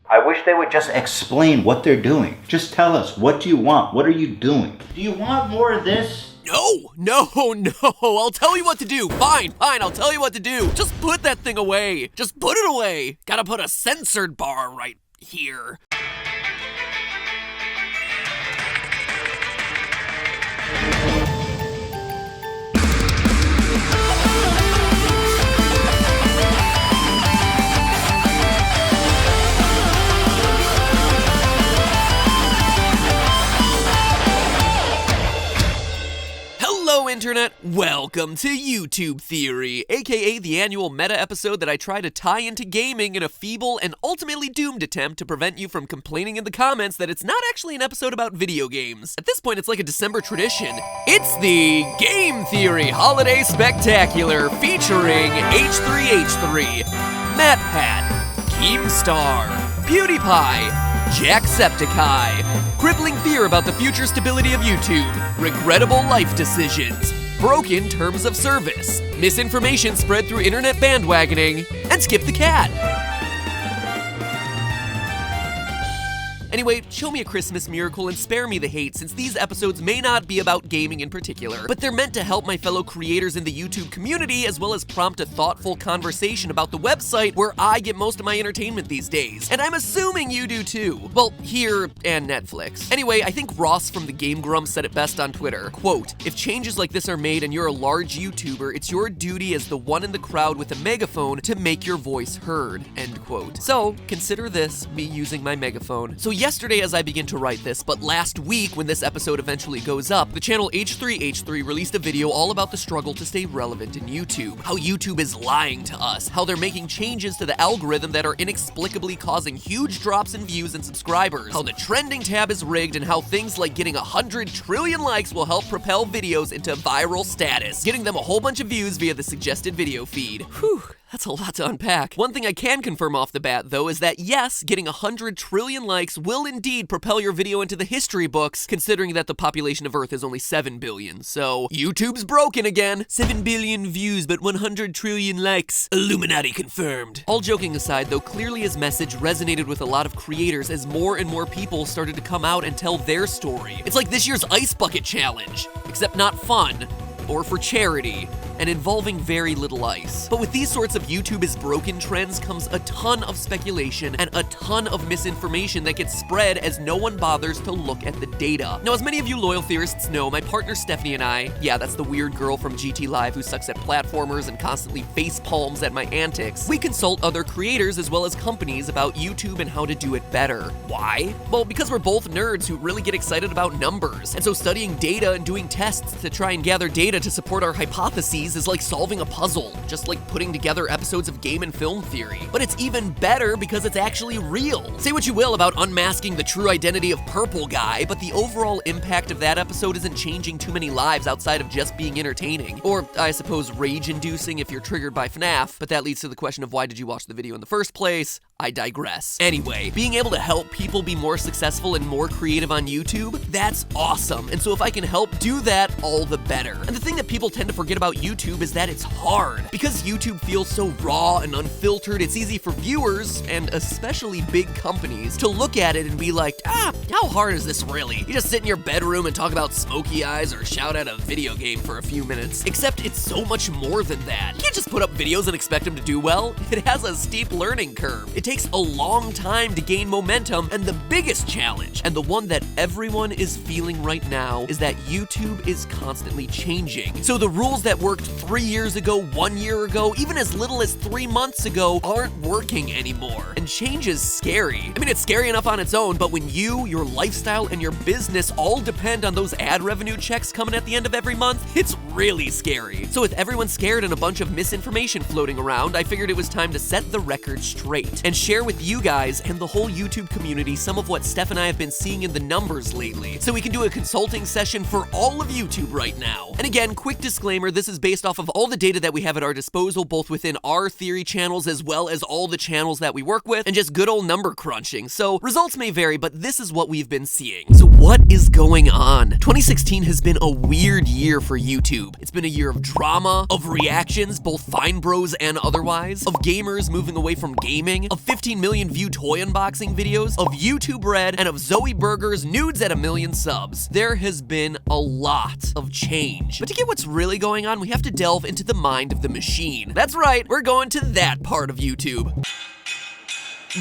I wish they would just explain what they're doing. Just tell us, what do you want? What are you doing? Do you want more of this? No, I'll tell you what to do. Fine, I'll tell you what to do. Just put that thing away. Just put it away. Gotta put a censored bar right here. Hello, Internet. Welcome to YouTube Theory, aka the annual meta episode that I try to tie into gaming in a feeble and ultimately doomed attempt to prevent you from complaining in the comments that it's not actually an episode about video games. At this point, it's like a December tradition. It's the Game Theory Holiday Spectacular featuring H3H3, MatPat, Keemstar, PewDiePie, Jacksepticeye, crippling fear about the future stability of YouTube, regrettable life decisions, broken terms of service, misinformation spread through internet bandwagoning, and Skip the Cat. Anyway, show me a Christmas miracle and spare me the hate, since these episodes may not be about gaming in particular, but they're meant to help my fellow creators in the YouTube community, as well as prompt a thoughtful conversation about the website where I get most of my entertainment these days. And I'm assuming you do too. Well, here and Netflix. Anyway, I think Ross from the Game Grumps said it best on Twitter. Quote, "If changes like this are made and you're a large YouTuber, it's your duty as the one in the crowd with a megaphone to make your voice heard." End quote. So, consider this me using my megaphone. So yesterday as I begin to write this, but last week when this episode eventually goes up, the channel H3H3 released a video all about the struggle to stay relevant in YouTube. How YouTube is lying to us, how they're making changes to the algorithm that are inexplicably causing huge drops in views and subscribers, how the trending tab is rigged, and how things like getting 100 trillion likes will help propel videos into viral status, getting them a whole bunch of views via the suggested video feed. Whew. That's a lot to unpack. One thing I can confirm off the bat, though, is that yes, getting 100 trillion likes will indeed propel your video into the history books, considering that the population of Earth is only 7 billion. So, YouTube's broken again. 7 billion views, but 100 trillion likes. Illuminati confirmed. All joking aside, though, clearly his message resonated with a lot of creators as more and more people started to come out and tell their story. It's like this year's Ice Bucket Challenge, except not fun, or for charity, and involving very little ice. But with these sorts of YouTube is broken trends comes a ton of speculation and a ton of misinformation that gets spread as no one bothers to look at the data. Now, as many of you loyal theorists know, my partner Stephanie and I, yeah, that's the weird girl from GT Live who sucks at platformers and constantly face palms at my antics, we consult other creators as well as companies about YouTube and how to do it better. Why? Well, because we're both nerds who really get excited about numbers, and so studying data and doing tests to try and gather data to support our hypotheses is like solving a puzzle, just like putting together episodes of game and film theory. But it's even better because it's actually real. Say what you will about unmasking the true identity of Purple Guy, but the overall impact of that episode isn't changing too many lives outside of just being entertaining. Or, I suppose, rage-inducing if you're triggered by FNAF, but that leads to the question of why did you watch the video in the first place? I digress. Anyway, being able to help people be more successful and more creative on YouTube, that's awesome. And so if I can help do that, all the better. And the thing that people tend to forget about YouTube is that it's hard. Because YouTube feels so raw and unfiltered, it's easy for viewers, and especially big companies, to look at it and be like, how hard is this really? You just sit in your bedroom and talk about smoky eyes or shout at a video game for a few minutes. Except it's so much more than that. You can't just put up videos and expect them to do well. It has a steep learning curve. It takes a long time to gain momentum, and the biggest challenge, and the one that everyone is feeling right now, is that YouTube is constantly changing. So the rules that worked 3 years ago, 1 year ago, even as little as 3 months ago, aren't working anymore. And change is scary. I mean, it's scary enough on its own, but when you, your lifestyle, and your business all depend on those ad revenue checks coming at the end of every month, it's really scary. So with everyone scared and a bunch of misinformation floating around, I figured it was time to set the record straight and share with you guys and the whole YouTube community some of what Steph and I have been seeing in the numbers lately, so we can do a consulting session for all of YouTube right now. And again, quick disclaimer, this is based off of all the data that we have at our disposal, both within our theory channels as well as all the channels that we work with, and just good old number crunching. So results may vary, but this is what we've been seeing. So what is going on? 2016 has been a weird year for YouTube. It's been a year of drama, of reactions, both fine bros and otherwise, of gamers moving away from gaming, of 15 million view toy unboxing videos, of YouTube Red, and of Zoe Burger's nudes at 1 million subs. There has been a lot of change. But to get what's really going on, we have to delve into the mind of the machine. That's right, we're going to that part of YouTube.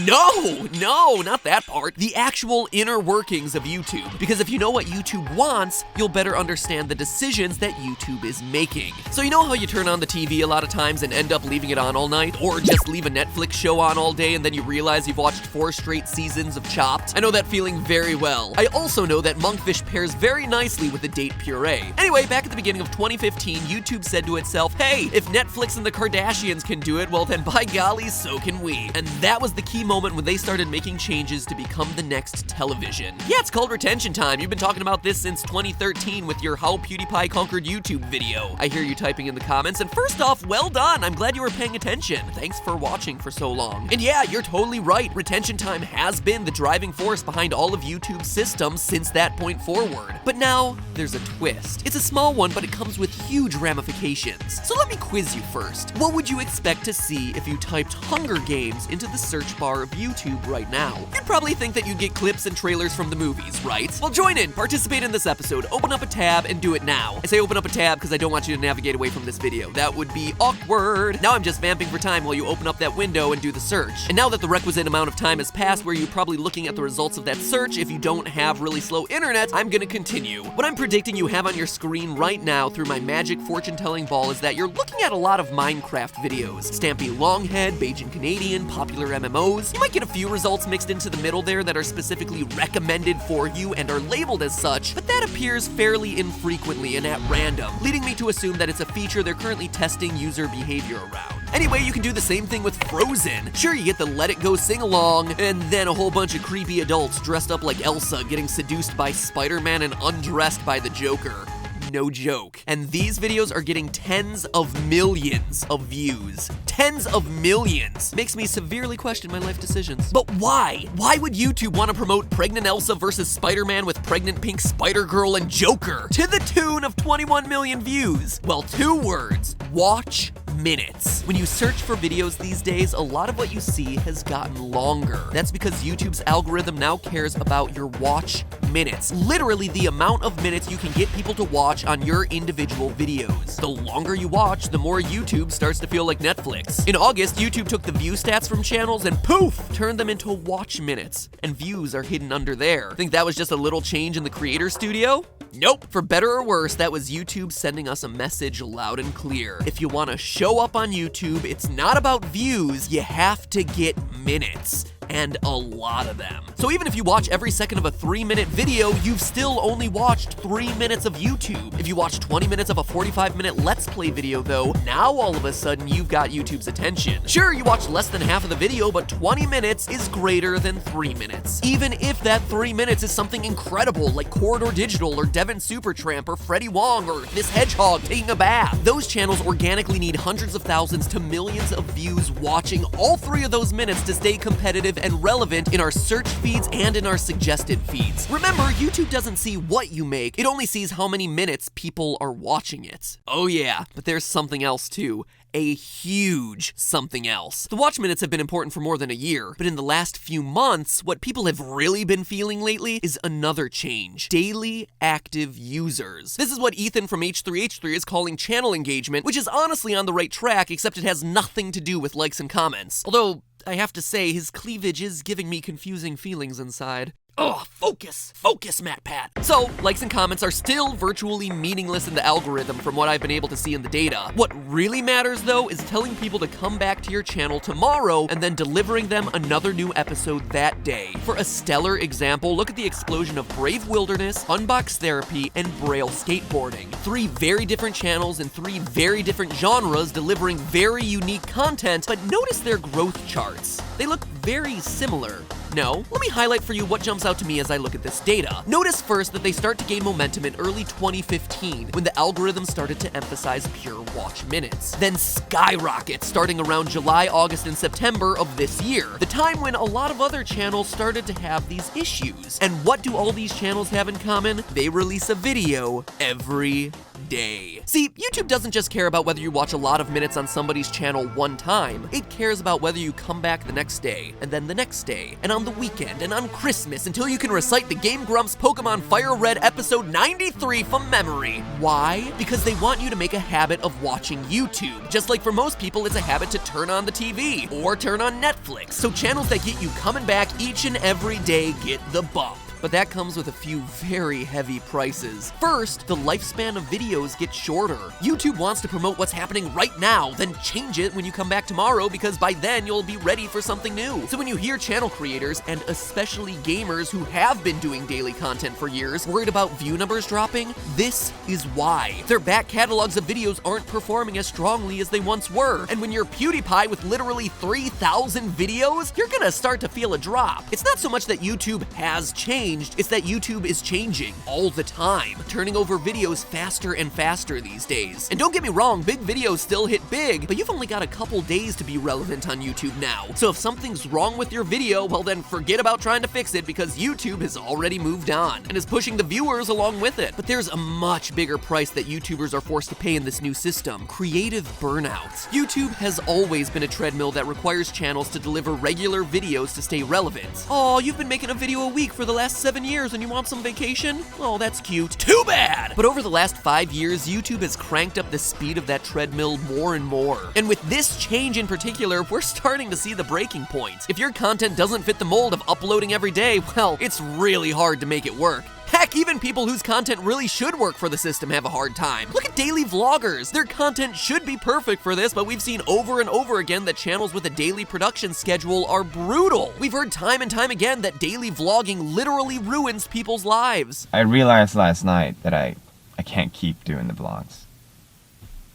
No, not that part. The actual inner workings of YouTube. Because if you know what YouTube wants, you'll better understand the decisions that YouTube is making. So you know how you turn on the TV a lot of times and end up leaving it on all night? Or just leave a Netflix show on all day and then you realize you've watched 4 straight seasons of Chopped? I know that feeling very well. I also know that Monkfish pairs very nicely with a date puree. Anyway, back at the beginning of 2015, YouTube said to itself, hey, if Netflix and the Kardashians can do it, well then by golly, so can we. And that was the key moment when they started making changes to become the next television. Yeah, it's called retention time. You've been talking about this since 2013 with your How PewDiePie Conquered YouTube video. I hear you typing in the comments, and first off, well done. I'm glad you were paying attention. Thanks for watching for so long. And yeah, you're totally right. Retention time has been the driving force behind all of YouTube's systems since that point forward. But now, there's a twist. It's a small one, but it comes with huge ramifications. So let me quiz you first. What would you expect to see if you typed Hunger Games into the search bar of YouTube right now? You'd probably think that you'd get clips and trailers from the movies, right? Well, join in, participate in this episode, open up a tab, and do it now. I say open up a tab because I don't want you to navigate away from this video. That would be awkward. Now I'm just vamping for time while you open up that window and do the search. And now that the requisite amount of time has passed where you're probably looking at the results of that search if you don't have really slow internet, I'm gonna continue. What I'm predicting you have on your screen right now through my magic fortune-telling ball is that you're looking at a lot of Minecraft videos. Stampy Longhead, Bajan Canadian, popular MMOs. You might get a few results mixed into the middle there that are specifically recommended for you and are labeled as such, but that appears fairly infrequently and at random, leading me to assume that it's a feature they're currently testing user behavior around. Anyway, you can do the same thing with Frozen. Sure, you get the Let It Go sing-along, and then a whole bunch of creepy adults dressed up like Elsa getting seduced by Spider-Man and undressed by the Joker. No joke. And these videos are getting tens of millions of views. Tens of millions. Makes me severely question my life decisions. But why? Why would YouTube want to promote Pregnant Elsa versus Spider-Man with Pregnant Pink Spider-Girl and Joker to the tune of 21 million views? Well, 2 words. Watch minutes. When you search for videos these days, a lot of what you see has gotten longer. That's because YouTube's algorithm now cares about your watch minutes. Literally the amount of minutes you can get people to watch on your individual videos. The longer you watch, the more YouTube starts to feel like Netflix. In August, YouTube took the view stats from channels and poof, turned them into watch minutes. And views are hidden under there. Think that was just a little change in the creator studio? Nope. For better or worse, that was YouTube sending us a message loud and clear. If you want to show up on YouTube, it's not about views, you have to get minutes. And a lot of them. So even if you watch every second of a 3-minute video, you've still only watched 3 minutes of YouTube. If you watch 20 minutes of a 45-minute Let's Play video though, now all of a sudden you've got YouTube's attention. Sure, you watch less than half of the video, but 20 minutes is greater than 3 minutes. Even if that 3 minutes is something incredible like Corridor Digital or Devin Supertramp or Freddie Wong or this hedgehog taking a bath. Those channels organically need hundreds of thousands to millions of views watching all 3 of those minutes to stay competitive and relevant in our search feeds and in our suggested feeds. Remember, YouTube doesn't see what you make, it only sees how many minutes people are watching it. Oh yeah, but there's something else too. A huge something else. The watch minutes have been important for more than a year, but in the last few months, what people have really been feeling lately is another change. Daily active users. This is what Ethan from H3H3 is calling channel engagement, which is honestly on the right track, except it has nothing to do with likes and comments. Although, I have to say, his cleavage is giving me confusing feelings inside. Ugh, focus, MatPat. So, likes and comments are still virtually meaningless in the algorithm from what I've been able to see in the data. What really matters though is telling people to come back to your channel tomorrow and then delivering them another new episode that day. For a stellar example, look at the explosion of Brave Wilderness, Unbox Therapy, and Braille Skateboarding. 3 very different channels in 3 very different genres delivering very unique content, but notice their growth charts. They look very similar. No? Let me highlight for you what jumps out to me as I look at this data. Notice first that they start to gain momentum in early 2015 when the algorithm started to emphasize pure watch minutes. Then skyrocket starting around July, August, and September of this year, the time when a lot of other channels started to have these issues. And what do all these channels have in common? They release a video every day. See, YouTube doesn't just care about whether you watch a lot of minutes on somebody's channel one time. It cares about whether you come back the next day, and then the next day, and on the weekend, and on Christmas, until you can recite the Game Grumps Pokemon Fire Red episode 93 from memory. Why? Because they want you to make a habit of watching YouTube. Just like for most people, it's a habit to turn on the TV, or turn on Netflix. So channels that get you coming back each and every day get the bump. But that comes with a few very heavy prices. First, the lifespan of videos gets shorter. YouTube wants to promote what's happening right now, then change it when you come back tomorrow because by then you'll be ready for something new. So when you hear channel creators, and especially gamers who have been doing daily content for years, worried about view numbers dropping, this is why. Their back catalogs of videos aren't performing as strongly as they once were. And when you're PewDiePie with literally 3,000 videos, you're gonna start to feel a drop. It's not so much that YouTube has changed, it's that YouTube is changing all the time, turning over videos faster and faster these days. And don't get me wrong, big videos still hit big, but you've only got a couple days to be relevant on YouTube now. So if something's wrong with your video, well then forget about trying to fix it because YouTube has already moved on and is pushing the viewers along with it. But there's a much bigger price that YouTubers are forced to pay in this new system: creative burnout. YouTube has always been a treadmill that requires channels to deliver regular videos to stay relevant. Oh, you've been making a video a week for the last 7 years and you want some vacation? Oh, that's cute. Too bad! But over the last 5 years, YouTube has cranked up the speed of that treadmill more and more. And with this change in particular, we're starting to see the breaking point. If your content doesn't fit the mold of uploading every day, well, it's really hard to make it work. Heck, even people whose content really should work for the system have a hard time. Look at daily vloggers. Their content should be perfect for this, but we've seen over and over again that channels with a daily production schedule are brutal. We've heard time and time again that daily vlogging literally ruins people's lives. I realized last night that I can't keep doing the vlogs.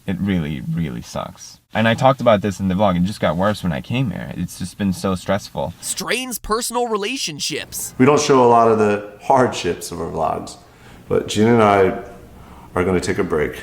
It really, really sucks. And I talked about this in the vlog. It just got worse when I came here. It's just been so stressful. Strains personal relationships. We don't show a lot of the hardships of our vlogs, but Gina and I are going to take a break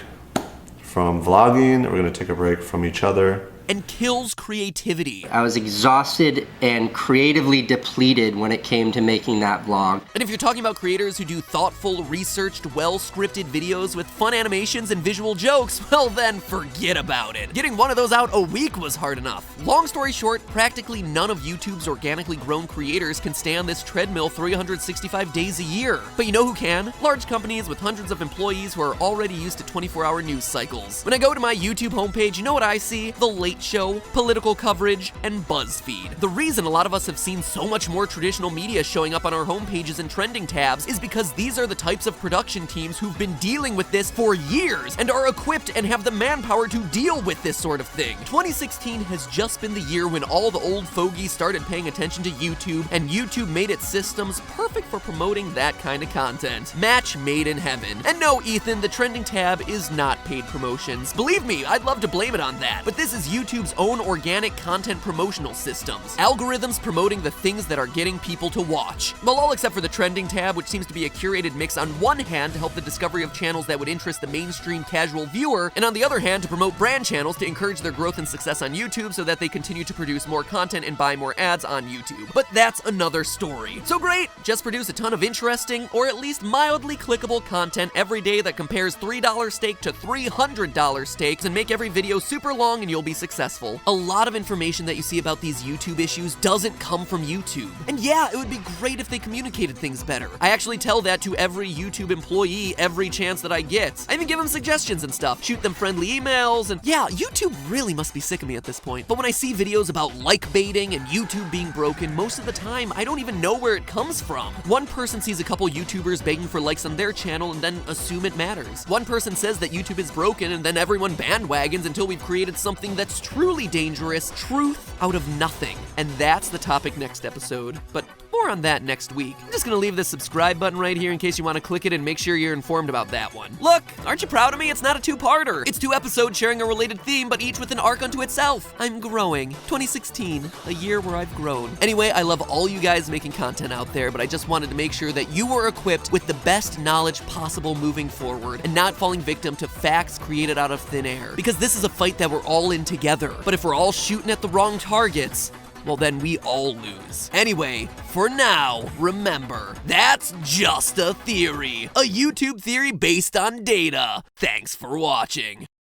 from vlogging. We're going to take a break from each other. And kills creativity. I was exhausted and creatively depleted when it came to making that vlog. And if you're talking about creators who do thoughtful, researched, well-scripted videos with fun animations and visual jokes, well then forget about it. Getting one of those out a week was hard enough. Long story short, practically none of YouTube's organically grown creators can stay on this treadmill 365 days a year. But you know who can? Large companies with hundreds of employees who are already used to 24-hour news cycles. When I go to my YouTube homepage, you know what I see? The Late Show, political coverage, and BuzzFeed. The reason a lot of us have seen so much more traditional media showing up on our homepages and trending tabs is because these are the types of production teams who've been dealing with this for years and are equipped and have the manpower to deal with this sort of thing. 2016 has just been the year when all the old fogies started paying attention to YouTube, and YouTube made its systems perfect for promoting that kind of content. Match made in heaven. And no, Ethan, the trending tab is not paid promotions. Believe me, I'd love to blame it on that, but this is YouTube's own organic content promotional systems. Algorithms promoting the things that are getting people to watch. Well, all except for the trending tab, which seems to be a curated mix on one hand to help the discovery of channels that would interest the mainstream casual viewer, and on the other hand to promote brand channels to encourage their growth and success on YouTube so that they continue to produce more content and buy more ads on YouTube. But that's another story. So great, just produce a ton of interesting, or at least mildly clickable content every day that compares $3 steak to $300 steaks, and make every video super long and you'll be successful. A lot of information that you see about these YouTube issues doesn't come from YouTube. And yeah, it would be great if they communicated things better. I actually tell that to every YouTube employee every chance that I get. I even give them suggestions and stuff, shoot them friendly emails, and yeah, YouTube really must be sick of me at this point. But when I see videos about like baiting and YouTube being broken, most of the time I don't even know where it comes from. One person sees a couple YouTubers begging for likes on their channel and then assume it matters. One person says that YouTube is broken and then everyone bandwagons until we've created something that's truly dangerous, truth out of nothing. And that's the topic next episode, but more more on that next week. I'm just gonna leave the subscribe button right here in case you want to click it and make sure you're informed about that one. Look, aren't you proud of me? It's not a two-parter. It's 2 episodes sharing a related theme, but each with an arc unto itself. I'm growing. 2016, a year where I've grown. Anyway, I love all you guys making content out there, but I just wanted to make sure that you were equipped with the best knowledge possible moving forward and not falling victim to facts created out of thin air. Because this is a fight that we're all in together. But if we're all shooting at the wrong targets, well then we all lose. Anyway, for now, remember, that's just a theory. A YouTube theory based on data. Thanks for watching.